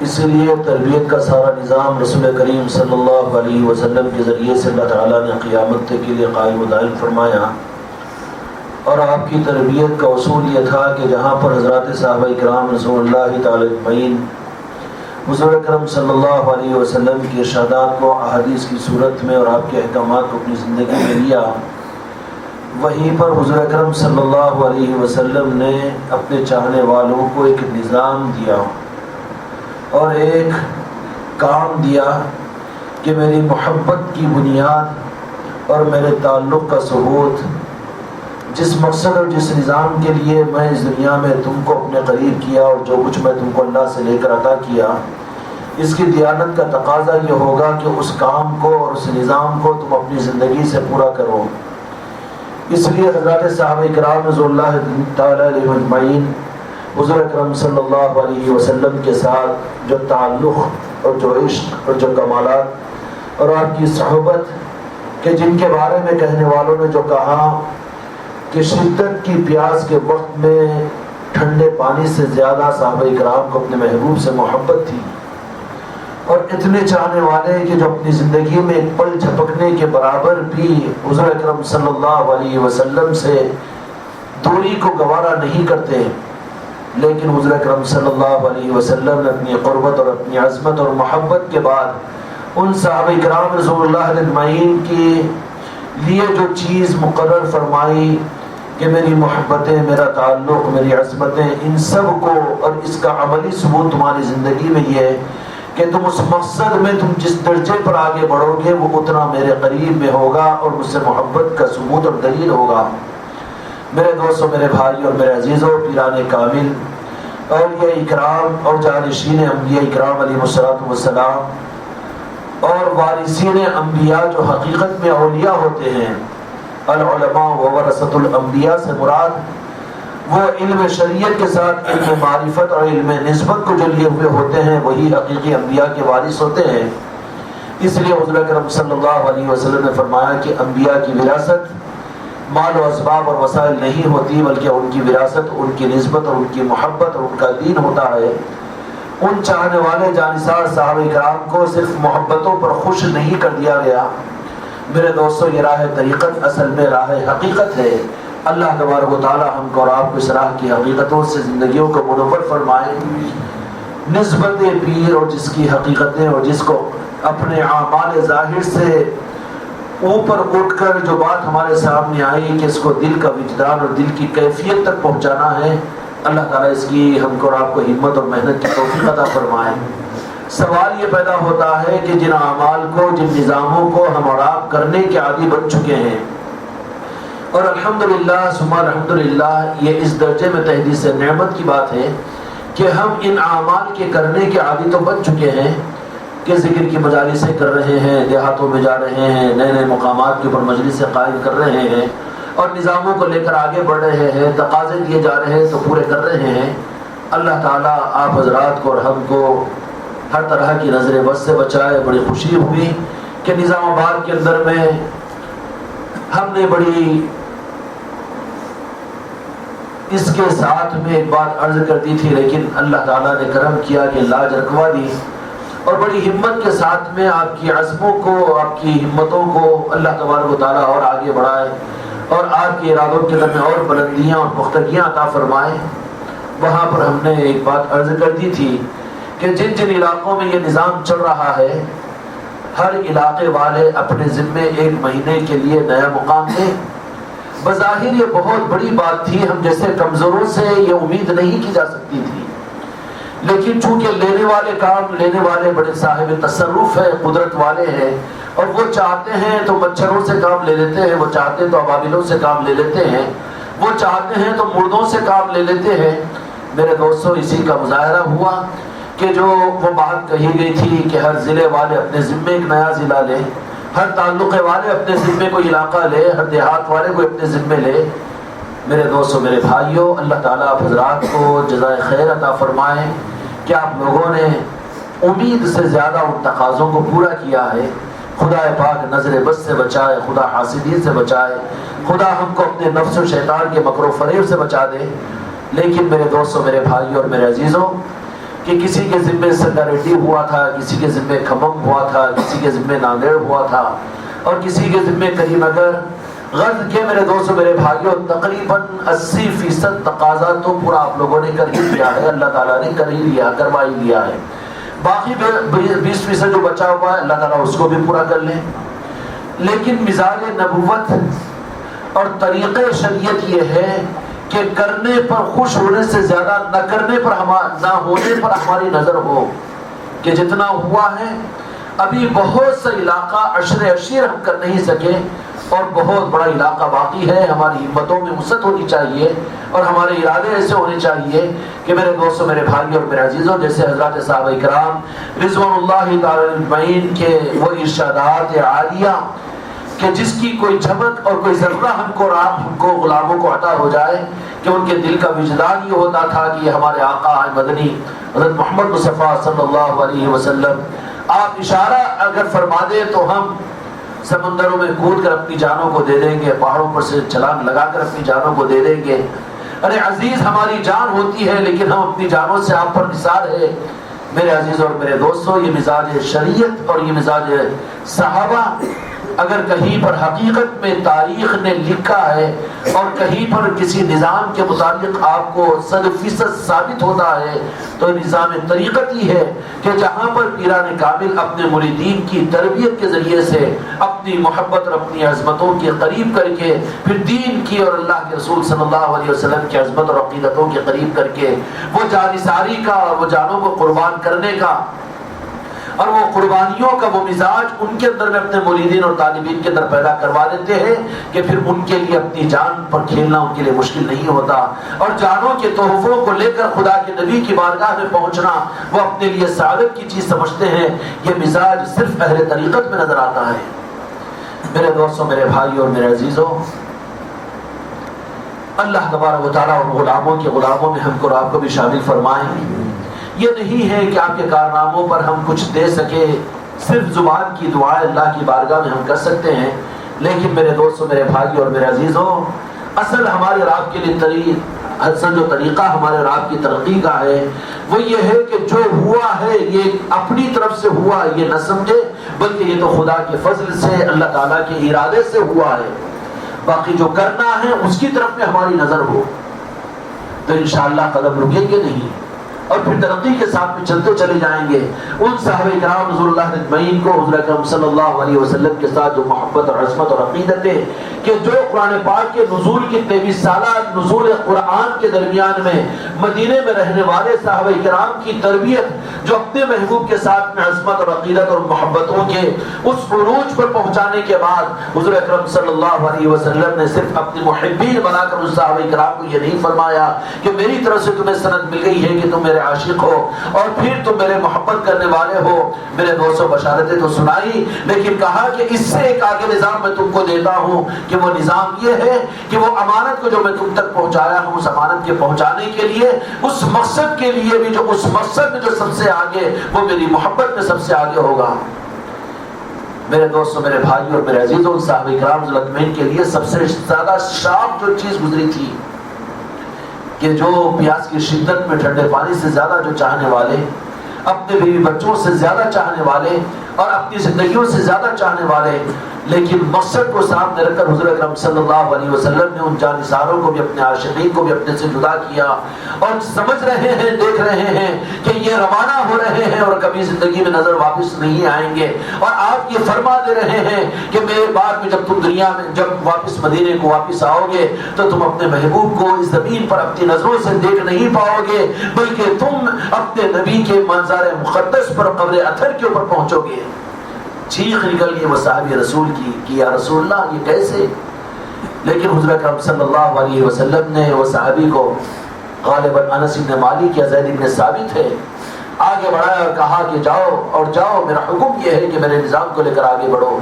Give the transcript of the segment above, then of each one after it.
اسی لیے تربیت کا سارا نظام رسول کریم صلی اللہ علیہ وسلم کے ذریعے سے اللہ تعالیٰ نے قیامت کے لیے قائم و دائم فرمایا، اور آپ کی تربیت کا اصول یہ تھا کہ جہاں پر حضرات صحابہ کرام رسول اللہ تعالیٰ اجمعین حضور اکرم صلی اللہ علیہ وسلم کی ارشادات کو احادیث کی صورت میں اور آپ کے احکامات کو اپنی زندگی میں لیا، وہیں پر حضور اکرم صلی اللہ علیہ وسلم نے اپنے چاہنے والوں کو ایک نظام دیا اور ایک کام دیا کہ میری محبت کی بنیاد اور میرے تعلق کا ثبوت، جس مقصد اور جس نظام کے لیے میں اس دنیا میں تم کو اپنے قریب کیا اور جو کچھ میں تم کو اللہ سے لے کر عطا کیا، اس کی دیانت کا تقاضا یہ ہوگا کہ اس کام کو اور اس نظام کو تم اپنی زندگی سے پورا کرو۔ اس لیے حضرات صحابہ کرام رضی اللہ تعالیٰ علیہ اجمعین حضور اکرم صلی اللہ علیہ وسلم کے ساتھ جو تعلق اور جو عشق اور جو کمالات اور آپ کی صحبت کہ جن کے بارے میں کہنے والوں نے جو کہا کہ شدت کی پیاس کے وقت میں ٹھنڈے پانی سے زیادہ صحابہ کرام کو اپنے محبوب سے محبت تھی، اور اتنے چاہنے والے کہ جو اپنی زندگی میں ایک پل جھپکنے کے برابر بھی حضور اکرم صلی اللہ علیہ وسلم سے دوری کو گوارا نہیں کرتے، لیکن حضور اکرم صلی اللہ علیہ وسلم نے اپنی قربت اور اپنی عظمت اور محبت کے بعد ان صحابہ کرام رسول اللہ اجمعین کے لیے جو چیز مقرر فرمائی کہ میری محبتیں، میرا تعلق، میری عظمتیں، ان سب کو اور اس کا عملی ثبوت تمہاری زندگی میں یہ ہے کہ تم اس مقصد میں تم جس درجے پر آگے بڑھو گے وہ اتنا میرے قریب میں ہوگا اور مجھ سے محبت کا ثبوت اور دلیل ہوگا۔ میرے دوستوں، میرے بھائی اور میرے عزیزوں، پیران کامل، اولیاء اکرام اور جانشین انبیاء اکرام علیہ السلام اور وارثین انبیاء جو حقیقت میں اولیاء ہوتے ہیں، العلماء وورثۃ الانبیاء سے مراد وہ علم شریعت کے ساتھ علم معرفت اور علم نسبت کو جو لیے ہوئے ہوتے ہیں وہی حقیقی انبیاء کے وارث ہوتے ہیں۔ اس لیے حضور اکرم صلی اللہ علیہ وسلم نے فرمایا کہ انبیاء کی وراثت مال و اسباب اور وسائل نہیں ہوتی، بلکہ ان کی وراثت، ان کی نسبت اور ان کی محبت اور ان کا دین ہوتا ہے۔ ان چاہنے والے جانثار صحابہ کرام کو صرف محبتوں پر خوش نہیں کر دیا گیا۔ میرے دوستو، یہ راہ طریقت اصل میں راہ حقیقت ہے۔ اللہ تبارک و تعالی ہم کو اور آپ کو اس راہ کی حقیقتوں سے زندگیوں کو منور فرمائے۔ نسبت پیر اور جس کی حقیقتیں اور جس کو اپنے اعمال ظاہر سے اوپر اٹھ کر جو بات ہمارے سامنے آئی کہ اس کو دل کا وجدان اور دل کی کیفیت تک پہنچانا ہے، اللہ تعالیٰ اس کی ہم کو اور آپ کو ہمت اور محنت کی توفیق عطا فرمائے۔ سوال یہ پیدا ہوتا ہے کہ جن اعمال کو، جن نظاموں کو ہم اور آپ کرنے کے عادی بن چکے ہیں، اور الحمدللہ ثم الحمدللہ یہ اس درجے میں تحدیث نعمت کی بات ہے کہ ہم ان اعمال کے کرنے کے عادی تو بن چکے ہیں کہ ذکر کی مجالسیں کر رہے ہیں، دیہاتوں میں جا رہے ہیں، نئے نئے مقامات کے اوپر مجلسیں قائم کر رہے ہیں اور نظاموں کو لے کر آگے بڑھ رہے ہیں، تقاضے دیے جا رہے ہیں تو پورے کر رہے ہیں۔ اللہ تعالیٰ آپ حضرات کو اور ہم کو ہر طرح کی نظر بد سے بچائے۔ بڑی خوشی ہوئی کہ نظام آباد کے اندر میں ہم نے بڑی اس کے ساتھ میں ایک بات عرض کر دی تھی، لیکن اللہ تعالیٰ نے کرم کیا کہ لاج رکھوا دی، اور بڑی ہمت کے ساتھ میں آپ کی عزموں کو، آپ کی ہمتوں کو اللہ تبارک و تعالیٰ اور آگے بڑھائے اور آپ کے ارادوں کے اندر میں اور بلندیاں اور پختگیاں عطا فرمائے۔ وہاں پر ہم نے ایک بات عرض کر دی تھی کہ جن جن علاقوں میں یہ نظام چل رہا ہے، ہر علاقے والے اپنے ذمے ایک مہینے کے لیے نیا مقام دیں۔ بظاہر یہ بہت بڑی بات تھی، ہم جیسے کمزوروں سے یہ امید نہیں کی جا سکتی تھی، لیکن چونکہ لینے والے بڑے صاحب تصرف ہے، قدرت والے ہیں، اور وہ چاہتے ہیں تو مچھروں سے کام لے لیتے ہیں، وہ چاہتے ہیں تو ابابیلوں سے کام لے لیتے ہیں، وہ چاہتے ہیں تو مردوں سے کام لے لیتے ہیں۔ میرے دوستوں، اسی کا مظاہرہ ہوا کہ جو وہ بات کہی گئی تھی کہ ہر ضلع والے اپنے ذمے ایک نیا ضلع لے، ہر تعلقے والے اپنے ذمے کوئی علاقہ لے، ہر دیہات والے کو اپنے ذمے لے۔ میرے دوستوں، میرے بھائیوں، اللہ تعالیٰ آپ حضرات کو جزائے خیر عطا فرمائے کہ آپ لوگوں نے امید سے زیادہ ان تقاضوں کو پورا کیا ہے۔ خدا پاک نظر بد سے بچائے، خدا حاسدین سے بچائے، خدا ہم کو اپنے نفس و شیطان کے مکر و فریب سے بچا دے۔ لیکن میرے دوستوں، میرے بھائیوں اور میرے عزیزوں، کہ کسی کے ذمے سنگاریڈی ہوا تھا، کسی کے ذمے کھمم ہوا تھا، کسی کے ذمے ناندیڑ ہوا تھا، اور کسی کے ذمے کریم نگر۔ غرض کے میرے دوستوں میرے بھائیوں تقریباً 80% تقاضا تو پورا آپ لوگوں نے کر ہی لیا ہے، اللہ تعالیٰ نے کر ہی لیا، کروا ہی لیا ہے۔ باقی 20% جو بچا ہوا ہے اللہ تعالیٰ اس کو بھی پورا کر لیں۔ لیکن مزاج نبوت اور طریقہ شریعت یہ ہے کہ کرنے پر خوش ہونے سے زیادہ نہ کرنے پر نہ ہونے پر ہماری نظر ہو، کہ جتنا ہوا ہے ابھی بہت سا علاقہ عشر عشیر ہم کر نہیں سکے، اور بہت بڑا علاقہ باقی ہے۔ ہماری ہمتوں میں وسعت ہونی چاہیے اور ہمارے ارادے ایسے ہونے چاہیے کہ میرے دوستوں میرے بھائی اور میرے عزیزوں، جیسے حضرات صحابہ کرام رضوان اللہ تعالی اجمعین کے وہ ارشادات عالیہ کہ جس کی کوئی جھمک اور کوئی ذرہ ہم کو غلاموں کو عطا ہو جائے، کہ ان کے دل کا وجدان یہ ہوتا تھا کہ یہ ہمارے آقا مدنی حضرت محمد مصطفیٰ صلی اللہ علیہ وسلم آپ اشارہ اگر فرما دیں تو ہم سمندروں میں کود کر اپنی جانوں کو دے دیں گے، پہاڑوں پر سے چھلانگ لگا کر اپنی جانوں کو دے دیں گے۔ ارے عزیز ہماری جان ہوتی ہے لیکن ہم اپنی جانوں سے آپ پر نثار ہے۔ میرے عزیز اور میرے دوستوں، یہ مزاج شریعت اور یہ مزاج صحابہ اگر کہیں پر حقیقت میں تاریخ نے لکھا ہے اور کہیں پر کسی نظام کے مطابق آپ کو 100% ثابت ہوتا ہے تو نظام طریقت ہی ہے کہ جہاں پر پیران کامل اپنے مریدین کی تربیت کے ذریعے سے اپنی محبت اور اپنی عظمتوں کے قریب کر کے پھر دین کی اور اللہ کے رسول صلی اللہ علیہ وسلم کی عظمت اور عقیدتوں کے قریب کر کے وہ جانثاری کا اور وہ جانوں کو قربان کرنے کا اور وہ قربانیوں کا وہ مزاج ان کے اندر میں اپنے مریدین اور طالبین کے اندر پیدا کروا دیتے ہیں کہ پھر ان کے لیے اپنی جان پر کھیلنا ان کے لیے مشکل نہیں ہوتا، اور جانوں کے تحفوں کو لے کر خدا کے نبی کی بارگاہ میں پہنچنا وہ اپنے لیے سعادت کی چیز سمجھتے ہیں۔ یہ مزاج صرف اہل طریقت میں نظر آتا ہے۔ میرے دوستوں میرے بھائی اور میرے عزیزوں، اللہ تبارک و تعالیٰ اور غلاموں کے غلاموں میں ہم کو اور آپ کو بھی شامل فرمائیں۔ یہ نہیں ہے کہ آپ کے کارناموں پر ہم کچھ دے سکے، صرف زبان کی دعائیں اللہ کی بارگاہ میں ہم کر سکتے ہیں، لیکن میرے دوستوں میرے بھائی اور میرے عزیزوں، اصل ہمارے اور آپ کے لیے اصل جو طریقہ ہمارے اور آپ کی ترقی کا ہے وہ یہ ہے کہ جو ہوا ہے یہ اپنی طرف سے ہوا یہ نہ سمجھے، بلکہ یہ تو خدا کے فضل سے اللہ تعالیٰ کے ارادے سے ہوا ہے۔ باقی جو کرنا ہے اس کی طرف میں ہماری نظر ہو تو انشاءاللہ قدم رکیں گے نہیں، اور پھر ترقی کے ساتھ میں چلتے چلے جائیں گے۔ ان صحابہ کرام رضی اللہ اجمعین کو حضور اکرم صلی اللہ علیہ وسلم کے ساتھ جو محبت اور عظمت اور عقیدت ہے کہ جو قرآن پاک کے نزول کی 23 سالہ نزول قرآن کے درمیان میں مدینے میں رہنے والے صحابہ کرام کی تربیت جو اپنے محبوب کے ساتھ میں عظمت اور عقیدت اور محبتوں کے اس عروج پر پہنچانے کے بعد حضور اکرم صلی اللہ علیہ وسلم نے صرف اپنے محبین بنا کر اس صحابہ کرام کو یہ نہیں فرمایا کہ میری طرف سے تمہیں سند مل گئی ہے کہ تم میرے عاشق ہو اور پھر تم میرے محبت کرنے والے ہو۔ میرے دوستوں بشارتیں تو سنائی، لیکن کہا کہ اس سے ایک آگے نظام میں تم کو دیتا ہوں کہ وہ نظام یہ ہے کہ وہ امانت کو جو میں تم تک پہنچایا ہوں اس امانت کے پہنچانے کے لیے اس مقصد کے لیے بھی جو اس مقصد میں جو سب سے آگے وہ میری محبت میں سب سے آگے ہوگا۔ میرے دوستوں میرے بھائی اور میرے عزیزوں، صحابہ کرام رضی اللہ عنہم کے لیے سب سے زیادہ شاپ جو چیز گزری تھی کہ جو پیاس کی شدت میں ٹھنڈے پانی سے زیادہ جو چاہنے والے، اپنے بیوی بچوں سے زیادہ چاہنے والے اور اپنی زندگیوں سے زیادہ چاہنے والے، لیکن مقصد کو سامنے رکھ کر حضور اکرم صلی اللہ علیہ وسلم نے ان جانثاروں کو بھی اپنے عاشقین کو بھی اپنے سے جدا کیا، اور سمجھ رہے ہیں دیکھ رہے ہیں کہ یہ روانہ ہو رہے ہیں اور کبھی زندگی میں نظر واپس نہیں آئیں گے، اور آپ یہ فرما دے رہے ہیں کہ میرے بعد میں جب تم دنیا میں جب واپس مدینے کو واپس آؤ گے تو تم اپنے محبوب کو اس زمین پر اپنی نظروں سے دیکھ نہیں پاؤ گے، بلکہ تم اپنے نبی کے منظر مقدس پر قبر اطہر کے اوپر پہنچو گے۔ چیخ نکل گئی وہ صحابی رسول کی کہ یا رسول اللہ یہ کیسے؟ لیکن حضور اکرم صلی اللہ علیہ وسلم نے وہ صحابی کو غالباً انس بن مالک یا زید بن ثابت ہے آگے بڑھایا اور کہا کہ جاؤ اور جاؤ، میرا حکم یہ ہے کہ میرے نظام کو لے کر آگے بڑھو۔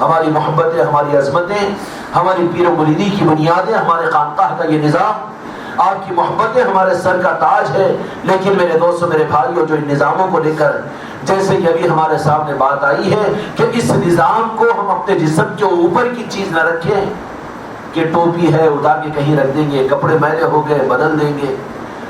ہماری محبتیں، ہماری عظمتیں، ہماری پیر و مریدی کی بنیادیں، ہمارے خانقاہ کا یہ نظام، آپ کی محبتیں ہمارے سر کا تاج ہے، لیکن میرے دوستوں میرے بھائیوں جو ان نظاموں کو لے کر جیسے کہ ابھی ہمارے سامنے بات آئی ہے کہ اس نظام کو ہم اپنے جسم کے اوپر کی چیز نہ رکھیں کہ ٹوپی ہے اتار کے کہیں رکھ دیں گے، کپڑے میلے ہو گئے بدل دیں گے،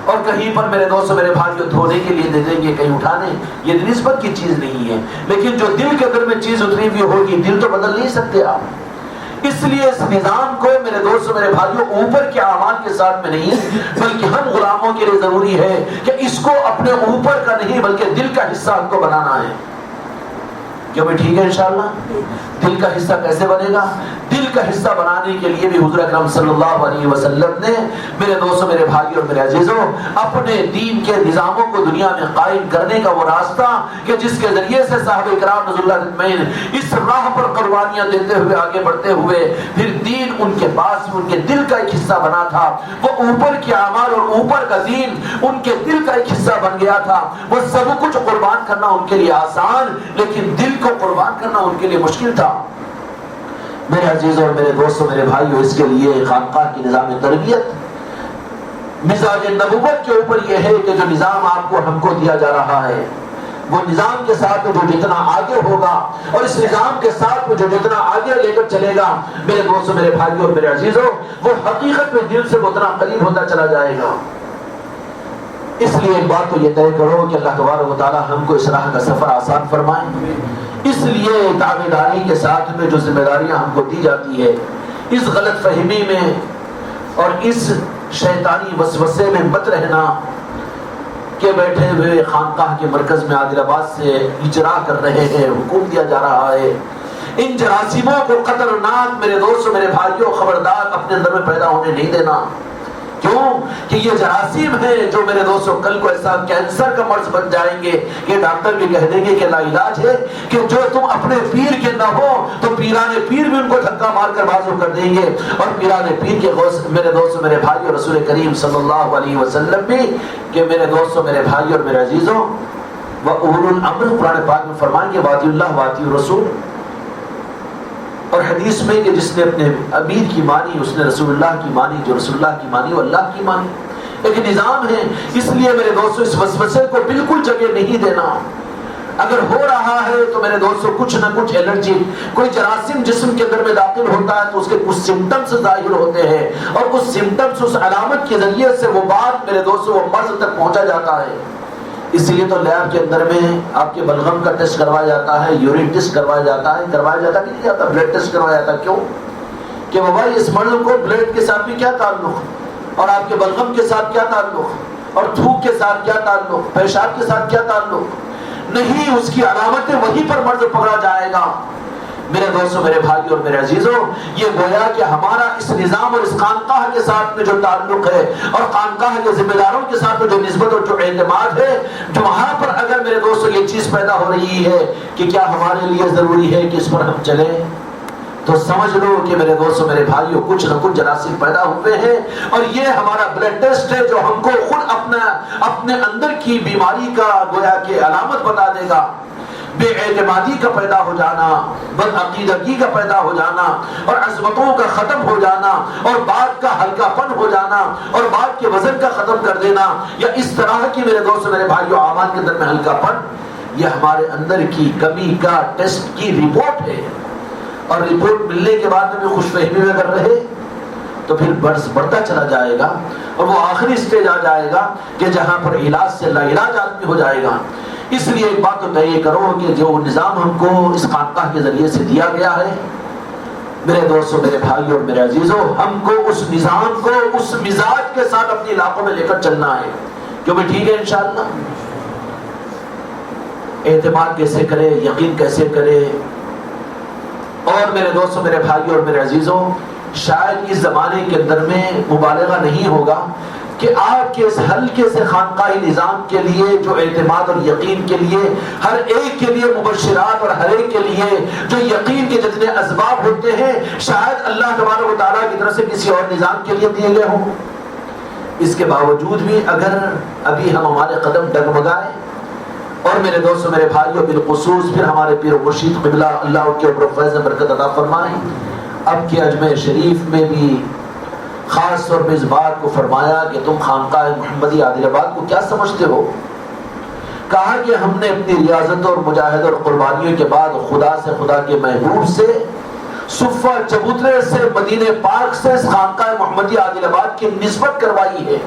اور کہیں پر میرے دوستوں میرے بھائیوں دھونے کے لیے دے دیں گے، کہیں اٹھانے، یہ نسبت کی چیز نہیں ہے، لیکن جو دل کے اندر میں چیز اتری ہوئی ہوگی، دل تو بدل نہیں سکتے آپ۔ اس لیے اس نظام کو میرے دوستوں میرے بھائیوں اوپر کے اعمال کے ساتھ میں نہیں، بلکہ ہم غلاموں کے لیے ضروری ہے کہ اس کو اپنے اوپر کا نہیں بلکہ دل کا حصہ ہم کو بنانا ہے۔ کیوں بھی ٹھیک ہے انشاءاللہ؟ دل کا حصہ کیسے بنے گا؟ دل کا حصہ بنانے کے لیے بھی حضور اکرم صلی اللہ علیہ وسلم نے میرے دوستوں میرے بھائیوں اور میرے عزیزوں اپنے دین کے نظاموں کو دنیا میں قائم کرنے کا وہ راستہ کہ جس کے ذریعے سے صحابہ کرام رضی اللہ اجمعین اس راہ پر قربانیاں دیتے ہوئے آگے بڑھتے ہوئے پھر دین ان کے پاس ان کے دل کا ایک حصہ بنا تھا، وہ اوپر کے اعمال اور اوپر کا دین ان کے دل کا ایک حصہ بن گیا تھا۔ وہ سب کچھ قربان کرنا ان کے لیے آسان، لیکن دل کو قربان کرنا ان کے لیے مشکل تھا۔ میرے عزیزوں اور میرے دوستوں میرے بھائیوں، اس کے لیے خانقاہ کی نظام تربیت مزاج نبوت کے اوپر یہ ہے کہ جو نظام آپ کو ہم کو دیا جا رہا ہے وہ نظام کے ساتھ جو جتنا آگے ہوگا اور اس نظام کے ساتھ جو جتنا آگے لے کر چلے گا میرے دوستوں میرے بھائیوں اور میرے عزیزوں، وہ حقیقت میں دل سے اتنا قریب ہوتا چلا جائے گا۔ اس لیے ایک بات تو یہ طے کرو کہ اللہ تبارک و تعالی ہم کو اس راہ کا سفر آسان فرمائے۔ اس لیے تابعداری کے ساتھ میں جو ذمہ داریاں ہم کو دی جاتی ہے، اس غلط فہمی میں اور اس شیطانی وسوسے میں مت رہنا کہ بیٹھے ہوئے خانقاہ کے مرکز میں عادل آباد سے اجرا کر رہے ہیں، حکم دیا جا رہا ہے۔ ان جراثیموں کو خطرناک میرے دوستوں میرے بھائیوں خبردار اپنے اندر میں پیدا ہونے نہیں دینا۔ کیوں کہ یہ جراثیم ہیں جو میرے دوستوں کل کو ایسا کینسر کا مرض بن جائیں گے کہ ڈاکٹر بھی کہہ دیں گے کہ لا علاج ہے، کہ جو تم اپنے پیر کے نہ ہو تو پیران پیر بھی ان کو دھکا مار کر بازو کر دیں گے۔ اور پیران پیر کے میرے دوستوں میرے بھائی اور رسول کریم صلی اللہ علیہ وسلم بھی کہ میرے دوستوں میرے بھائی اور میرے عزیزوں وَأُولُو الْأَمْرِ قرآن پاک میں فرمائیں گے وَأَطِیعُوا اللَّهَ وَأَطِیعُوا الرَّسُولَ، اور حدیث میں کہ جس نے اپنے امیر کی مانی اس نے رسول اللہ کی مانی، جو رسول اللہ کی مانی وہ اللہ کی مانی۔ ایک نظام ہے، اس لیے میرے دوستوں اس وسوسے کو بالکل جگہ نہیں دینا۔ اگر ہو رہا ہے تو میرے دوستوں کچھ نہ کچھ الرجی، کوئی جراثیم جسم کے اندر میں داخل ہوتا ہے تو اس کے کچھ سمٹمز ظاہر ہوتے ہیں، اور اس سمٹمز اس علامت کے ذریعے سے وہ بات میرے دوستوں وہ مرض تک پہنچا جاتا ہے۔ اس لیے تو لیب کے اندر میں آپ کے بلغم کا ٹیسٹ کروایا جاتا ہے، یورین ٹیسٹ کروایا جاتا ہے، نہیں جاتا بلڈ ٹیسٹ کروایا جاتا ہے۔ کیوں کہ بابا اس مرض کو بلڈ کے ساتھ بھی کیا تعلق، اور آپ کے بلغم کے ساتھ کیا تعلق، اور تھوک کے ساتھ کیا تعلق، پیشاب کے ساتھ کیا تعلق نہیں، اس کی علامتیں وہیں پر مرض پکڑا جائے گا۔ میرے دوستوں میرے بھائی اور میرے عزیزوں، یہ گویا کہ ہمارا اس نظام اور اس خانقاہ کے ساتھ میں جو تعلق ہے اور خانقاہ کے ذمہ داروں کے ساتھ میں جو نسبت اور جو اعتماد ہے، جو وہاں پر اگر میرے دوستوں یہ چیز پیدا ہو رہی ہے کہ کیا ہمارے لیے ضروری ہے کہ اس پر ہم چلیں، تو سمجھ لو کہ میرے دوستوں میرے بھائیوں کچھ نہ کچھ جراثیم پیدا ہوئے ہیں، اور یہ ہمارا بلڈ ٹیسٹ ہے جو ہم کو خود اپنے اندر کی بیماری کا گویا کہ علامت بتا دے گا۔ بے اعتمادی کا پیدا ہو جانا، بد عقیدگی کا پیدا ہو جانا، اور عظمتوں کا ختم ہو جانا، اور بات کا ہلکا پن ہو جانا، اور بات کے وزن کا ختم کر دینا، یا اس طرح کی میرے دوستوں میرے بھائیوں اعمال کے اندر میں ہلکا پن، یہ ہمارے اندر کی کمی کا ٹیسٹ کی رپورٹ ہے۔ اور رپورٹ ملنے کے بعد میں خوش فہمی میں اگر رہے تو پھر بڑھتا چلا جائے گا، اور وہ آخری سٹیج آ جائے گا کہ جہاں پر علاج سے لا علاج آدمی ہو جائے گا۔ اس لیے ایک بات تو طے کرو کہ جو نظام ہم کو اس خانقاہ کے ذریعے سے دیا گیا ہے میرے دوستوں میرے بھائیوں اور میرے عزیزوں، ہم کو اس نظام کو اس مزاج کے ساتھ اپنے علاقوں میں لے کر چلنا ہے۔ کیوں بھی ٹھیک ہے انشاءاللہ؟ اعتماد کیسے کرے، یقین کیسے کرے، اور میرے دوستوں میرے بھائیوں اور میرے عزیزوں، شاید اس زمانے کے اندر میں مبالغہ نہیں ہوگا کہ آپ کے اس ہلکے سے خانقاہی نظام کے لیے جو اعتماد اور یقین کے لیے ہر ایک کے لیے مبشرات اور ہر ایک کے لیے جو یقین کے جتنے اسباب ہوتے ہیں شاید اللہ تبارک و تعالیٰ کی طرف سے کسی اور نظام کے لیے دیے گئے ہوں۔ اس کے باوجود بھی اگر ابھی ہم ہمارے قدم ڈگمگائیں، اور میرے دوستوں میرے بھائیوں بالخصوص پھر ہمارے پیر و مرشد قبلہ اللہ ان کے عمر و فیض برکت عطا فرمائیں، اب کے اجمیر شریف میں بھی خاص طور پہ اس بات کو فرمایا کہ تم خانقاہ محمدی عادل آباد کو کیا سمجھتے ہو؟ کہا کہ ہم نے اپنی ریاضت اور مجاہدہ اور قربانیوں کے بعد خدا سے، خدا کے محبوب سے، صفہ چبوترے سے، مدینہ پاک سے اس خانقاہ محمدی عادل آباد کی نسبت کروائی ہے۔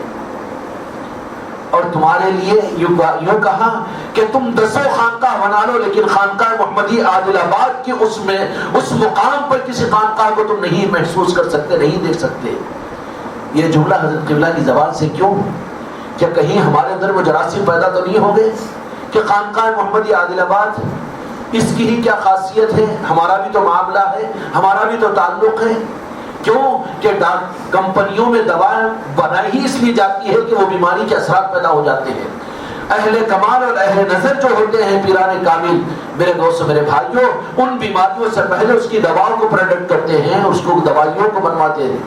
اور تمہارے لیے یوں کہا کہ تم 10 خانقاہ بنا لو، لیکن خانقاہ محمدی عادل آباد کی اس مقام پر کسی خانقاہ کو تم نہیں محسوس کر سکتے، نہیں دیکھ سکتے۔ یہ جملہ حضرت قبلہ کی زبان سے کیوں؟ کیا کہیں ہمارے اندر وہ جراثیم پیدا تو نہیں ہو گئے کہ خانقاہ محمدی عادل آباد اس کی ہی کیا خاصیت ہے، ہمارا بھی تو معاملہ ہے، ہمارا بھی تو تعلق ہے؟ کیوں کہ کمپنیوں میں دوائیں بنائی ہی اس لیے جاتی ہے کہ وہ بیماری کے اثرات پیدا ہو جاتے ہیں۔ اہل کمال اور اہل نظر جو ہوتے ہیں پیران کامل، میرے دوستو میرے بھائیوں، ان بیماریوں سے پہلے اس کی دواؤں کو پروڈکٹ کرتے ہیں، اس کو دوائیوں کو بنواتے ہیں۔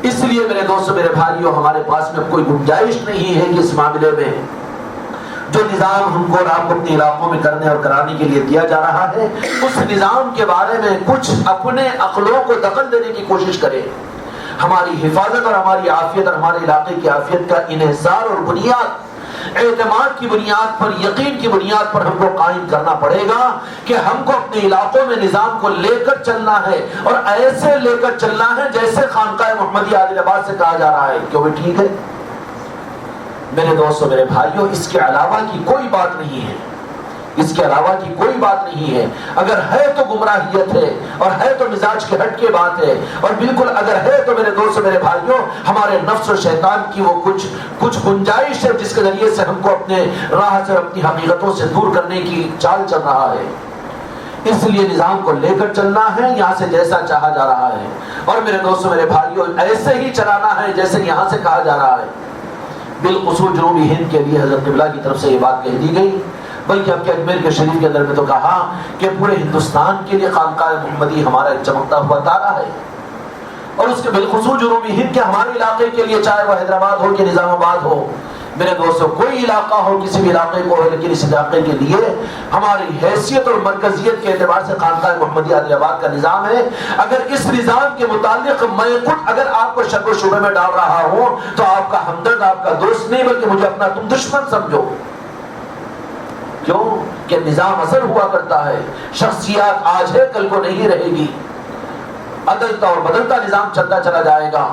اس لیے میرے دوستو میرے بھائیوں، ہمارے پاس میں کوئی گنجائش نہیں ہے کہ اس معاملے میں جو نظام ہم کو اور آپ کو اپنے علاقوں میں کرنے اور کرانے کے لیے دیا جا رہا ہے، اس نظام کے بارے میں کچھ اپنے عقلوں کو دخل دینے کی کوشش کریں۔ ہماری حفاظت اور ہماری عافیت اور ہمارے علاقے کی عافیت کا انحصار اور بنیاد اعتماد کی بنیاد پر، یقین کی بنیاد پر ہم کو قائم کرنا پڑے گا کہ ہم کو اپنے علاقوں میں نظام کو لے کر چلنا ہے، اور ایسے لے کر چلنا ہے جیسے خانقاہ محمدی عادل آباد سے کہا جا رہا ہے۔ کیوں بھی ٹھیک ہے میرے دوستو میرے بھائیوں، اس کے علاوہ کی کوئی بات نہیں ہے، اس کے علاوہ کی کوئی بات نہیں ہے۔ اگر ہے تو گمراہیت ہے، اور ہے تو مزاج کے ہٹ کے بات ہے، اور بالکل اگر ہے تو میرے دوستو میرے بھائیوں، ہمارے نفس و شیطان کی وہ کچھ گنجائش ہے جس کے ذریعے سے ہم کو اپنے راہ سے، اپنی حقیقتوں سے دور کرنے کی چال چل رہا ہے۔ اس لیے نظام کو لے کر چلنا ہے یہاں سے جیسا چاہا جا رہا ہے، اور میرے دوستو میرے بھائیوں ایسے ہی چلانا ہے جیسے یہاں سے کہا جا رہا ہے۔ بالخصوص جنوبی ہند کے لیے حضرت قبلہ کی طرف سے یہ بات کہہ دی گئی، بلکہ اب کے اجمیر کے شریف کے اندر میں تو کہا کہ پورے ہندوستان کے لیے خانقاہ محمدی ہمارا ایک چمکتا ہوا تارا ہے، اور اس کے بالخصوص جنوبی ہند کے ہمارے علاقے کے لیے، چاہے وہ حیدرآباد ہو کہ نظام آباد ہو، میرے دوستو کوئی علاقہ ہو، کسی بھی علاقے کو ہو، لیکن اس علاقے کے لیے ہماری حیثیت اور مرکزیت کے اعتبار سے خانقاہ محمدی عادل آباد کا نظام ہے۔ اگر اس نظام کے متعلق میں خود اگر آپ کو شک و شبہ میں ڈال رہا ہوں تو آپ کا ہمدرد، آپ کا دوست نہیں، بلکہ مجھے اپنا تم دشمن سمجھو۔ کیوں کہ نظام اثر ہوا کرتا ہے، شخصیات آج ہے کل کو نہیں رہے گی، عدلتا اور بدلتا نظام چلتا چلا جائے گا۔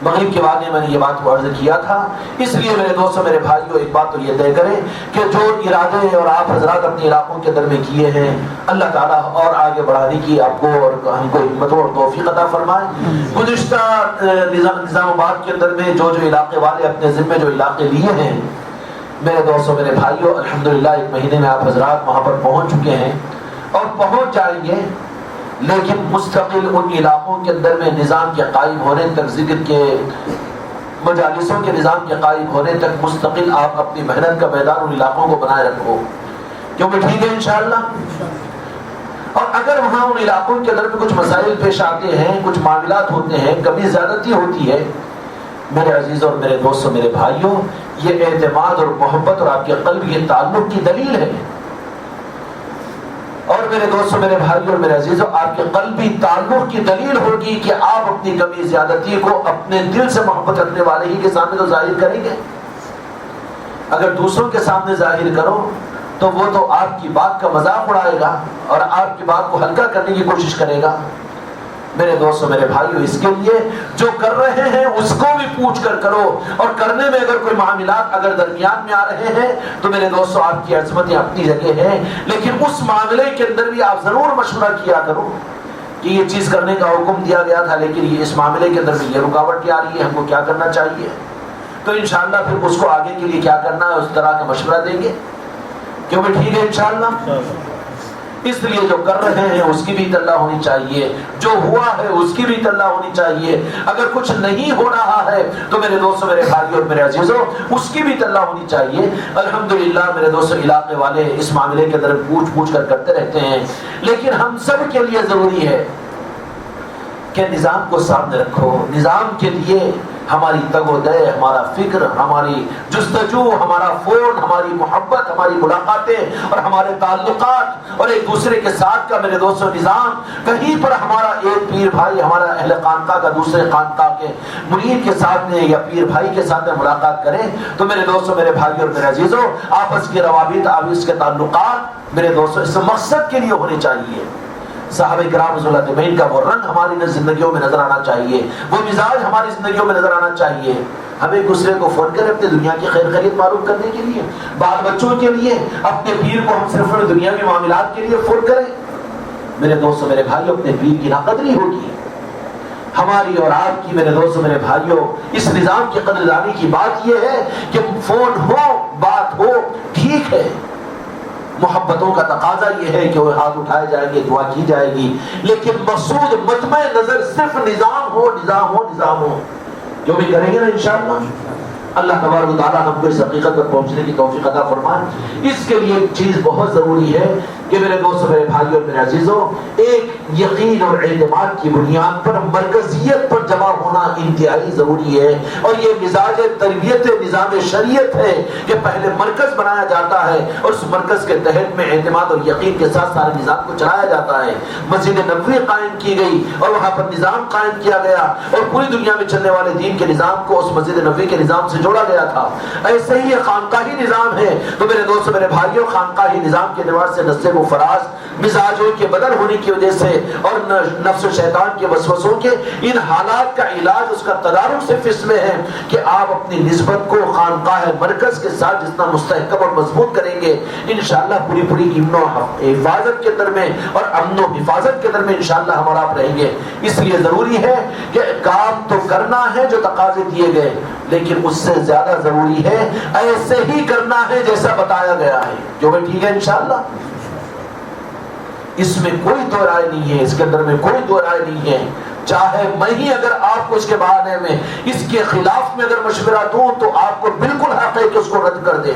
مغرب کے بعد میں نے یہ بات کو عرض کیا تھا، اس لیے میرے دوستوں میرے بھائیوں ایک بات تو یہ طے کریں کہ جو ارادے اور آپ حضرات اپنے علاقوں کے اندر میں کیے ہیں، اللہ تعالیٰ اور آگے بڑھانے کی آپ کو اور ہم کو ہمت اور توفیق عطا فرمائے۔ گزشتہ نظام آباد کے اندر میں جو علاقے والے اپنے ذمے جو علاقے لیے ہیں، میرے دوستوں میرے بھائیوں الحمدللہ 1 مہینے میں آپ حضرات وہاں پر پہنچ چکے ہیں اور پہنچ جائیں گے، لیکن مستقل ان علاقوں کے اندر میں نظام کے قائم ہونے تک، ذکر کے مجالسوں کے نظام کے قائم ہونے تک مستقل آپ اپنی محنت کا میدان ان علاقوں کو بنائے رکھو، کیونکہ ٹھیک ہے انشاءاللہ۔ اور اگر وہاں ان علاقوں کے اندر میں کچھ مسائل پیش آتے ہیں، کچھ معاملات ہوتے ہیں، کمی زیادتی ہوتی ہے، میرے عزیز اور میرے دوستوں میرے بھائیوں، یہ اعتماد اور محبت اور آپ کے قلب یہ تعلق کی دلیل ہے۔ اور میرے دوستوں میرے بھائیوں اور میرے عزیزوں، آپ کے قلبی تعلق کی دلیل ہوگی کہ آپ اپنی کمی زیادتی کو اپنے دل سے محبت رکھنے والے ہی کے سامنے تو ظاہر کریں گے۔ اگر دوسروں کے سامنے ظاہر کرو تو وہ تو آپ کی بات کا مذاق اڑائے گا اور آپ کی بات کو ہلکا کرنے کی کوشش کرے گا۔ میرے دوستوں میرے بھائیوں، اس کے لیے جو کر رہے ہیں اس کو بھی پوچھ کر کرو، اور کرنے میں اگر کوئی معاملات اگر درمیان میں آ رہے ہیں تو میرے دوستوں آپ کی عظمتیں اپنی جگہ ہیں، لیکن اس معاملے کے اندر بھی آپ ضرور مشورہ کیا کرو کہ یہ چیز کرنے کا حکم دیا گیا تھا، لیکن یہ اس معاملے کے اندر بھی یہ رکاوٹ کیا آ رہی ہے، ہم کو کیا کرنا چاہیے، تو انشاءاللہ پھر اس کو آگے کے لیے کیا کرنا ہے اس طرح کا مشورہ دیں گے، کیونکہ ٹھیک ہے انشاءاللہ۔ اس لیے جو کر رہے ہیں اس کی بھی اطلاع ہونی چاہیے، جو ہوا ہے اس کی بھی اطلاع ہونی چاہیے، اگر کچھ نہیں ہو رہا ہے تو میرے دوستوں میرے بھائیوں اور میرے عزیزوں اس کی بھی اطلاع ہونی چاہیے۔ الحمدللہ میرے دوستوں علاقے والے اس معاملے کے اندر پوچھ کر کرتے رہتے ہیں، لیکن ہم سب کے لیے ضروری ہے کہ نظام کو سامنے رکھو، نظام کے لیے ہماری تگ و دے، ہمارا فکر، ہماری جستجو، ہمارا فون، ہماری محبت، ہماری ملاقاتیں اور ہمارے تعلقات اور ایک دوسرے کے ساتھ کا میرے دوستوں نظام، کہیں پر ہمارا ایک پیر بھائی ہمارا اہل خانقاہ کا دوسرے خانقاہ کے مرید کے ساتھ میں یا پیر بھائی کے ساتھ میں ملاقات کریں تو میرے دوستوں میرے بھائی اور میرے عزیزوں آپس کے روابط، آپس کے تعلقات میرے دوستوں اس مقصد کے لیے ہونے چاہیے۔ صحابہ کرام رضی اللہ عنہم کا وہ رنگ ہماری زندگیوں میں نظر آنا چاہیے، وہ مزاج ہماری زندگیوں میں نظر آنا چاہیے۔ ہم ایک دوسرے کو فون کریں اپنے دنیا کی خیر خیریت معلوم کرنے کے لیے، بال بچوں کے لیے، اپنے پیر کو ہم صرف دنیاوی معاملات کے لیے فون کریں؟ میرے دوستوں میرے بھائیوں، اپنے پیر کی ناقدری ہوگی ہماری اور آپ کی۔ میرے دوستوں میرے بھائیوں، اس نظام کی قدردانی کی بات یہ ہے کہ فون ہو، بات ہو، ٹھیک ہے، محبتوں کا تقاضا یہ ہے کہ وہ ہاتھ اٹھائے جائیں گے، دعا کی جائے گی، لیکن مقصود مطمع نظر صرف نظام ہو، نظام ہو، نظام ہو۔ جو بھی کریں گے نا انشاءاللہ اللہ تبارک و تعالیٰ ہم کو اس حقیقت پر پہنچنے کی توفیق عطا فرمائے۔ اس کے لیے ایک چیز بہت ضروری ہے کہ میرے دوستوں میرے بھائیوں اور میرے عزیزوں، ایک یقین اور اعتماد کی بنیاد پر مرکزیت پر جمع ہونا انتہائی ضروری ہے، اور یہ مزاج تربیت نظام شریعت ہے کہ پہلے مرکز بنایا جاتا ہے اور اس مرکز کے تحت میں اعتماد اور یقین کے ساتھ سارے نظام کو چلایا جاتا ہے۔ مسجد نبوی قائم کی گئی اور وہاں پر نظام قائم کیا گیا، اور پوری دنیا میں چلنے والے دین کے نظام کو اس مسجد نبوی کے نظام سے جوڑا گیا تھا۔ ایسے ہی یہ خانقاہی نظام ہے، تو میرے دوستوں میرے بھائیوں، خانقاہی نظام کے اعتبار سے نصب و فراز مزاجوں کے بدل ہونے کی وجہ سے اور نفس و شیطان کے وسوسوں کے ان حالات کا علاج، اس کا تدارک صرف اس میں ہے کہ آپ اپنی نسبت کو خانقاہ مرکز کے ساتھ جتنا مستحکم اور مضبوط کریں گے، انشاءاللہ پوری پوری امن و حفاظت کے اندر میں اور امن و حفاظت کے اندر میں انشاءاللہ ہمارا آپ رہیں گے۔ اس لیے ضروری ہے کہ کام تو کرنا ہے جو تقاضے دیے گئے، لیکن اس سے زیادہ ضروری ہے ایسے ہی کرنا ہے جیسا بتایا گیا ہے۔ جو بھی ٹھیک ہے انشاءاللہ، اس میں کوئی دو رائے نہیں ہے، اس کے اندر میں کوئی دو رائے نہیں ہے۔ چاہے میں ہی اگر آپ کو اس کے بارے میں اس کے خلاف میں اگر مشورہ دوں تو آپ کو بالکل حق ہے کہ اس کو رد کر دے۔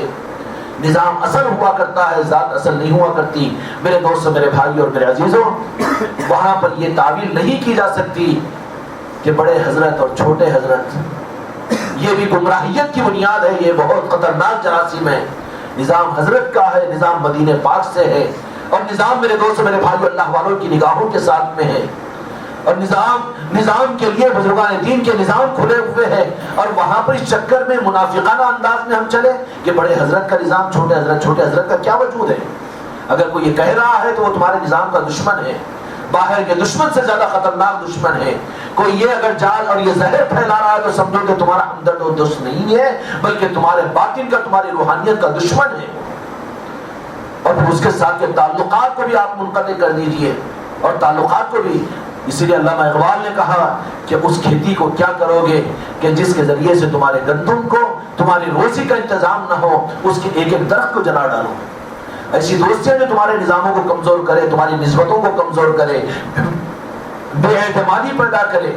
نظام اصل ہوا کرتا ہے، ذات اصل نہیں ہوا کرتی۔ میرے دوستوں میرے بھائیوں اور میرے عزیزوں، وہاں پر یہ تعویل نہیں کی جا سکتی کہ بڑے حضرت اور چھوٹے حضرت، یہ بھی گمراہیت کی بنیاد ہے، یہ بہت خطرناک جراثیم ہے۔ نظام حضرت کا ہے، نظام مدینہ پاک سے ہے، اور نظام میرے دوستوں میرے بھائیوں اللہ والوں کی نگاہوں کے ساتھ میں ہے، اور نظام کے لیے بزرگان دین کے نظام کھلے ہوئے ہیں، اور وہاں پر اس چکر میں منافقانہ انداز میں ہم چلے کہ بڑے حضرت کا نظام، چھوٹے حضرت کا کیا وجود ہے؟ اگر کوئی یہ کہہ رہا ہے تو وہ تمہارے نظام کا دشمن ہے، باہر کے دشمن سے زیادہ خطرناک دشمن ہے۔ کوئی یہ اگر جال اور یہ زہر پھیلا رہا ہے تو سمجھو کہ تمہارا ہمدرد و دوست نہیں ہے، بلکہ تمہارے باطن کا، تمہاری روحانیت کا دشمن ہے۔ اور پھر اس کے ساتھ کے تعلقات کو بھی آپ منقطع کر دیجئے، اور تعلقات کو بھی، اسی لیے علامہ اقبال نے کہا کہ اس کھیتی کو کیا کرو گے کہ جس کے ذریعے سے تمہارے گندم کو، تمہاری روزی کا انتظام نہ ہو، اس کے ایک ایک درخت کو جلا ڈالو۔ ایسی دوستیاں جو تمہارے نظاموں کو کمزور کرے، تمہاری نسبتوں کو کمزور کرے، بے اعتمادی پیدا کرے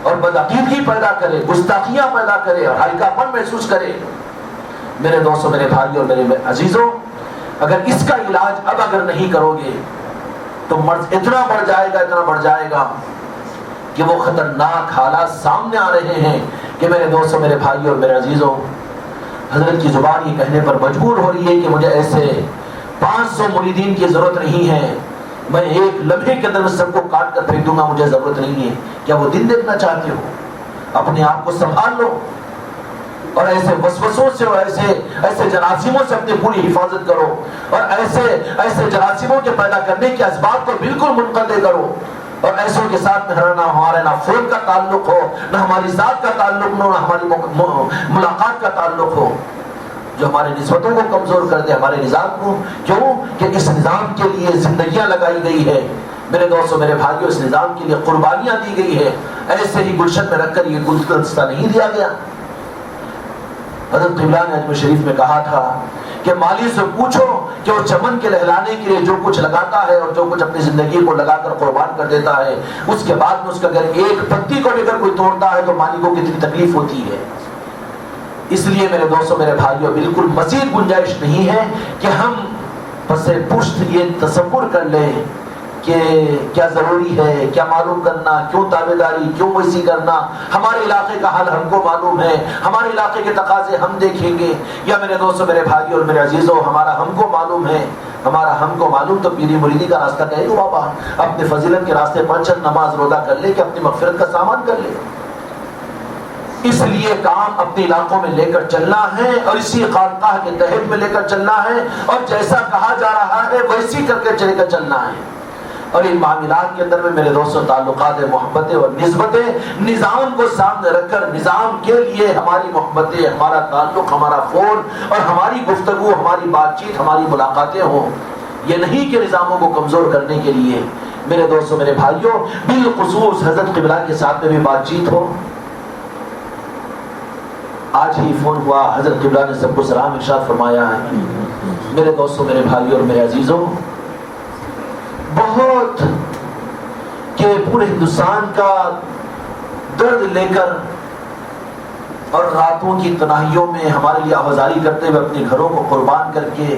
اور بدعقیدگی پیدا کرے، گستاخیاں پیدا کرے اور ہلکا پن محسوس کرے۔ میرے دوستوں میرے بھائیوں اور میرے عزیزوں، اگر اس کا علاج اب اگر نہیں کرو گے تو مرض اتنا بڑھ جائے گا کہ وہ خطرناک حالات سامنے آ رہے ہیں کہ میرے دوستوں میرے بھائیوں اور میرے عزیزوں، حضرت کی زبان یہ کہنے پر مجبور ہو رہی ہے کہ مجھے ایسے 500 مریدین کی ضرورت نہیں ہے، میں ایک لمحے کے اندر سب کو کاٹ کر پھینک دوں گا، مجھے ضرورت نہیں ہے۔ کیا وہ دن دیکھنا چاہتے ہو؟ اپنے آپ کو سنبھال لو اور ایسے وسوسوں سے اور ایسے جراثیموں سے اپنی پوری حفاظت کرو، اور ایسے جراثیموں کے پیدا کرنے کے اسباب کو بالکل منقطع کرو، اور ایسوں کے ساتھ ہمارا نہ فون کا تعلق ہو، نہ ہماری ذات کا تعلق ہو، نہ ہماری ملاقات کا تعلق ہو، جو ہمارے نسبتوں کو کمزور کر دے، ہمارے نظام کو۔ کیوں کہ اس نظام کے لیے زندگیاں لگائی گئی ہے میرے دوستوں میرے بھائیوں، اس نظام کے لیے قربانیاں دی گئی ہے، ایسے ہی گلشن میں رکھ کر یہ گلدستہ نہیں دیا گیا۔ حضرت قبلہ نے اجمیر شریف میں کہا تھا کہ مالی سے پوچھو کہ وہ چمن کے لہلانے کے لیے جو کچھ لگاتا ہے اور جو کچھ اپنی زندگی کو لگا کر قربان کر دیتا ہے، اس کے بعد میں اس کا اگر ایک پتی کو بھی اگر کوئی توڑتا ہے تو مالی کو کتنی تکلیف ہوتی ہے۔ اس لیے میرے دوستوں میرے بھائیوں، بالکل مزید گنجائش نہیں ہے کہ ہم پس پشت یہ تصور کر لیں کہ کیا ضروری ہے، کیا معلوم کرنا، کیوں تابعداری، کیوں ویسی کرنا، ہمارے علاقے کا حال ہم کو معلوم ہے، ہمارے علاقے کے تقاضے ہم دیکھیں گے، یا میرے دوستوں میرے بھائیوں اور میرے عزیزوں، ہمارا ہم کو معلوم ہے، ہمارا ہم کو معلوم تو پیری مریدی کا راستہ کہے گا بابا، اپنے فضیلت کے راستے پر چند نماز روزہ کر لے کہ اپنی مغفرت کا سامان کر لے۔ اس لیے کام اپنے علاقوں میں لے کر چلنا ہے اور اسی خانقاہ کے تحت میں لے کر چلنا ہے، اور جیسا کہا جا رہا ہے ویسی کر کے چلے کر چلنا ہے۔ اور ان معاملات کے اندر میں میرے دوستوں تعلقات محبتیں اور نسبتیں نظام کو سامنے رکھ کر نظام کے لیے ہماری محبتیں، ہمارا تعلق، ہمارا فون اور ہماری گفتگو، ہماری بات چیت، ہماری ملاقاتیں ہوں، یہ نہیں کہ نظاموں کو کمزور کرنے کے لیے میرے دوستوں میرے بھائیوں بالخصوص حضرت قبلہ کے ساتھ میں بھی بات چیت ہو۔ آج ہی فون ہوا، حضرت قبلہ نے سب کو سلام ارشاد فرمایا ہے۔ میرے دوستوں میرے بھائیوں اور میرے عزیزوں، بہت کہ پورے ہندوستان کا درد لے کر اور راتوں کی تنہائیوں میں ہمارے لیے آوازاری کرتے ہوئے اپنے گھروں کو قربان کر کے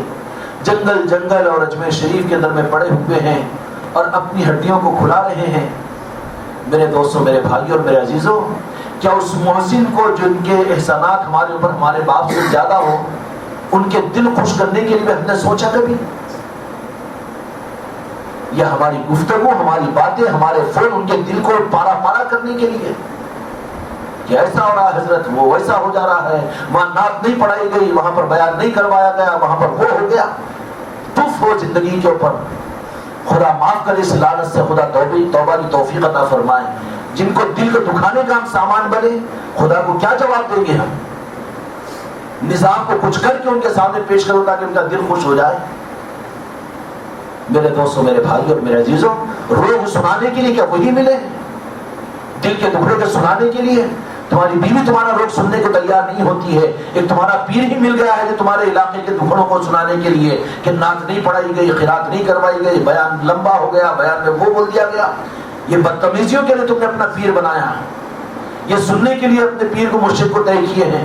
جنگل اور اجمیر شریف کے اندر میں پڑے ہوئے ہیں اور اپنی ہڈیوں کو کھلا رہے ہیں۔ میرے دوستوں میرے بھائیوں اور میرے عزیزوں، کیا اس محسن کو جن کے احسانات ہمارے اوپر ہمارے باپ سے زیادہ ہو، ان کے دل خوش کرنے کے لیے ہم نے سوچا کبھی؟ یا ہماری گفتگو، ہماری باتیں، ہمارے فون ان کے دل کو پارا کرنے کے لیے کہ ایسا ہو رہا ہے حضرت، وہ ویسا ہو جا رہا ہے، وہاں نعت نہیں پڑھائی گئی، وہاں پر بیان نہیں کروایا گیا، وہاں پر وہ ہو گیا۔ تف ہو زندگی کے اوپر، خدا معاف کرے اس لعنت سے، خدا توبہ کی توفیق عطا فرمائے۔ جن کو دل کو دکھانے کا ہم سامان بنے، خدا کو کیا جواب دیں گے ہم؟ نظام کو کچھ کر کے ان کے سامنے پیش کرو تاکہ ان کا دل خوش ہو جائے۔ میرے دوستوں میرے بھائیوں اور میرے عزیزوں، روح سنانے کے لیے کیا وہی ملے؟ دل کے دکھڑے کے سنانے کے لیے تمہاری بیوی تمہارا روح سننے کو تیار نہیں ہوتی ہے، ایک تمہارا پیر ہی مل گیا ہے جو تمہارے علاقے کے دکھڑوں کو سنانے کے لیے کہ نعت نہیں پڑھائی گئی، قرات نہیں کروائی گئی، بیان لمبا ہو گیا، بیان میں وہ بول دیا گیا۔ یہ بدتمیزیوں کے لیے تم نے اپنا پیر بنایا، یہ سننے کے لیے اپنے پیر کو مرشد کو طے کیے ہیں۔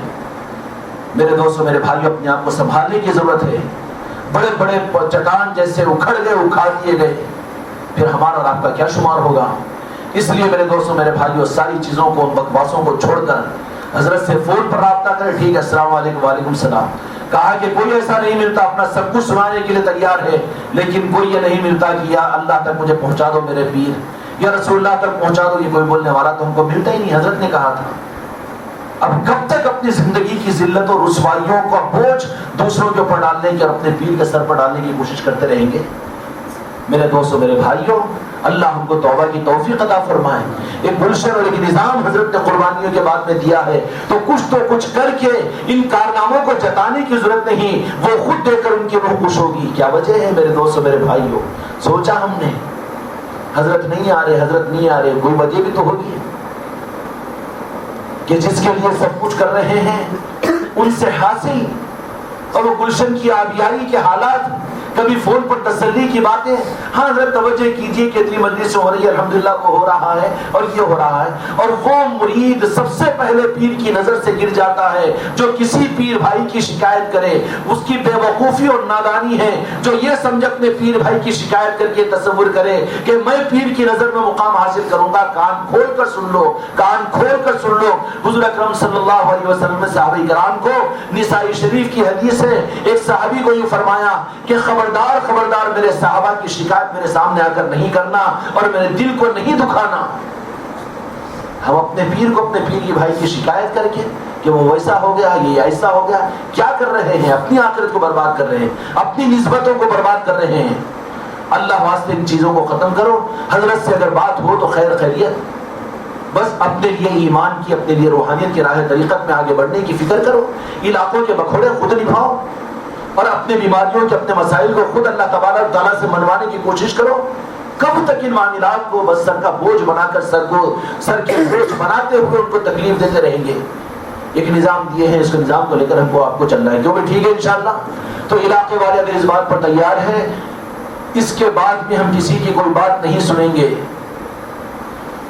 میرے دوستوں میرے بھائیوں، اپنے آپ کو سنبھالنے کی ضرورت ہے۔ بڑے بڑے چٹان جیسے اکھڑ گئے، اکھاڑ دیے گئے، پھر ہمارا اور آپ کا کیا شمار ہوگا؟ اس لیے میرے دوستوں میرے بھائیوں، ساری چیزوں کو، بکواسوں کو چھوڑ کر حضرت سے فون پر رابطہ کریں۔ ٹھیک ہے، السلام علیکم، وعلیکم السلام۔ کہا کہ کوئی ایسا نہیں ملتا اپنا سب کچھ سنانے کے لیے تیار ہے، لیکن کوئی یہ نہیں ملتا کہ یا اللہ تک مجھے پہنچا دو میرے پیر، یا رسول اللہ تک پہنچا دو، یہ کوئی بولنے والا تو ہم کو ملتا ہی نہیں۔ حضرت نے کہا تھا اب کب تک اپنی زندگی کی ذلت اور رسوائیوں کا بوجھ دوسروں کے اوپر ڈالنے کی اور اپنے پیر کے سر پر ڈالنے کی کوشش کرتے رہیں گے؟ میرے دوستوں میرے بھائیوں، اللہ ہم کو توبہ کی توفیق عطا فرمائے۔ ایک گلشن اور ایک نظام حضرت نے قربانیوں کے بعد میں دیا ہے، تو کچھ کر کے ان کارناموں کو جتانے کی ضرورت نہیں، وہ خود دے کر ان کی روح خوش ہوگی۔ کیا وجہ ہے میرے دوستوں میرے بھائیوں؟ سوچا ہم نے حضرت نہیں آ رہے، حضرت نہیں آ رہے، کوئی وجہ بھی تو ہوگی کہ جس کے لیے سب کچھ کر رہے ہیں ان سے حاصل، اور وہ گلشن کی آبیاری کے حالات، کبھی فون پر تسلی کی باتیں، ہاں حضرت توجہ کیجئے کہ اتنی مجلس ہو رہی ہے، الحمدللہ وہ ہو رہا ہے اور یہ ہو رہا ہے، اور وہ مرید سب سے پہلے پیر کی نظر سے گر جاتا ہے جو کسی پیر بھائی کی شکایت کرے۔ اس کی بے وقوفی اور نادانی ہے جو یہ سمجھ اپنے پیر بھائی کی شکایت کر کے تصور کرے کہ میں پیر کی نظر میں مقام حاصل کروں گا۔ کان کھول کر سن لو، کان کھول کر سن لو۔ حضور اکرم صلی اللہ علیہ وسلم نے صحابہ کرام کو، نسائی شریف کی حدیث ہے، ایک صحابی کو یہ فرمایا کہ خبردار خبردار میرے صحابہ کی شکایت میرے سامنے آ کر نہیں کرنا اور میرے دل کو نہیں دکھانا۔ ہم اپنے پیر کو، اپنے پیر کی بھائی کی شکایت کر کے کہ وہ ویسا ہو گیا، یہ ایسا ہو گیا، کیا کر رہے ہیں؟ اپنی آخرت کو برباد کر رہے ہیں، اپنی نسبتوں کو برباد کر رہے ہیں۔ اللہ واسطے ان چیزوں کو ختم کرو۔ حضرت سے اگر بات ہو تو خیر خیریت، بس اپنے لیے ایمان کی، اپنے لیے روحانیت کی راہ طریقت میں آگے بڑھنے کی فکر کرو۔ علاقوں کے بکھوڑے خود نبھاؤ اور اپنے بیماریوں کے، اپنے مسائل کو خود اللہ تبارک تعالیٰ سے منوانے کی کوشش کرو۔ کب تک ان معاملات کو بس سر کا بوجھ بنا کر، سر کے بوجھ بناتے ہوئے ان کو تکلیف دیتے رہیں گے؟ ایک نظام دیے ہیں، اس کے نظام کو لے کر ہم کو آپ کو چلنا ہے، کیوں بھی ٹھیک ہے انشاءاللہ۔ تو علاقے والے اگر اس بات پر تیار ہیں، اس کے بعد بھی ہم کسی کی کوئی بات نہیں سنیں گے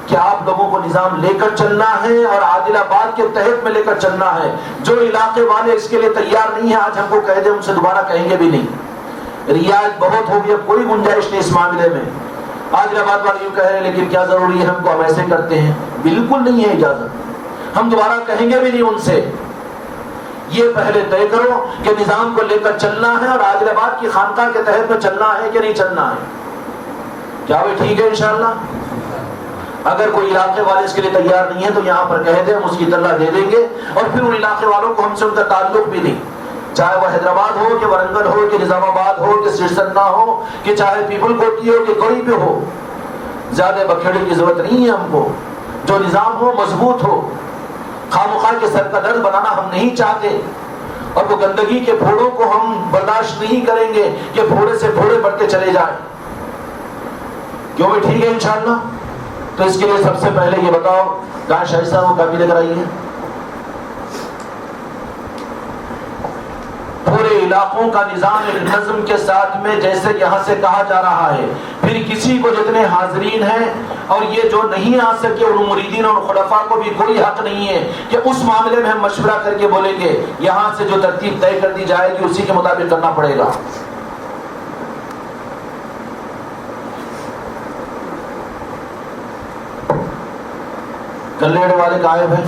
کہ آپ لوگوں کو نظام لے کر چلنا ہے اور عادل آباد کے تحت میں لے کر چلنا ہے۔ جو علاقے والے اس کے لیے تیار نہیں ہیں، آج ہم کو کہہ دیں، ان سے دوبارہ کہیں گے بھی نہیں۔ رعایت بہت ہوگی، اب کوئی گنجائش نہیں اس معاملے میں۔ عادل آباد والے یوں کہہ رہے ہیں لیکن کیا ضروری ہے ہم کو، ہم ایسے کرتے ہیں، بالکل نہیں ہے اجازت، ہم دوبارہ کہیں گے بھی نہیں ان سے۔ یہ پہلے طے کرو کہ نظام کو لے کر چلنا ہے اور عادل آباد کی خانقاہ کے تحت میں چلنا ہے کہ نہیں چلنا ہے۔ کیا وہ ٹھیک ہے انشاءاللہ؟ اگر کوئی علاقے والے اس کے لیے تیار نہیں ہے تو یہاں پر کہہ دیں، ہم اس کی اطلاع دے دیں گے، اور پھر ان علاقے والوں کو ہم سے ان کا تعلق بھی نہیں۔ چاہے وہ حیدرآباد ہو کہ ورنگل ہو کہ نظام آباد ہو کہ سرسنہ ہو کہ چاہے پیپل کوٹی ہو کہ کوئی بھی ہو، زیادہ بکھیڑے کی ضرورت نہیں ہے ہم کو. جو نظام ہو مضبوط ہو. خواہ کے سر کا درد بنانا ہم نہیں چاہتے، اور وہ گندگی کے پھوڑوں کو ہم برداشت نہیں کریں گے کہ پھوڑے سے پھوڑے بڑھتے چلے جائیں. کیوں بھی ٹھیک ہے انشاءاللہ. تو اس کے لیے سب سے پہلے یہ بتاؤ، کہاں شاہد صاحب وہ کافی لے کر آئیے. پورے علاقوں کا نظام ایک نظم کے ساتھ میں، جیسے یہاں سے کہا جا رہا ہے، پھر کسی کو جتنے حاضرین ہیں اور یہ جو نہیں آ سکے ان مریدین اور خلفاء کو بھی کوئی حق نہیں ہے کہ اس معاملے میں ہم مشورہ کر کے بولیں گے. یہاں سے جو ترتیب طے کر دی جائے گی اسی کے مطابق کرنا پڑے گا. کلیڑ والے غائب ہیں.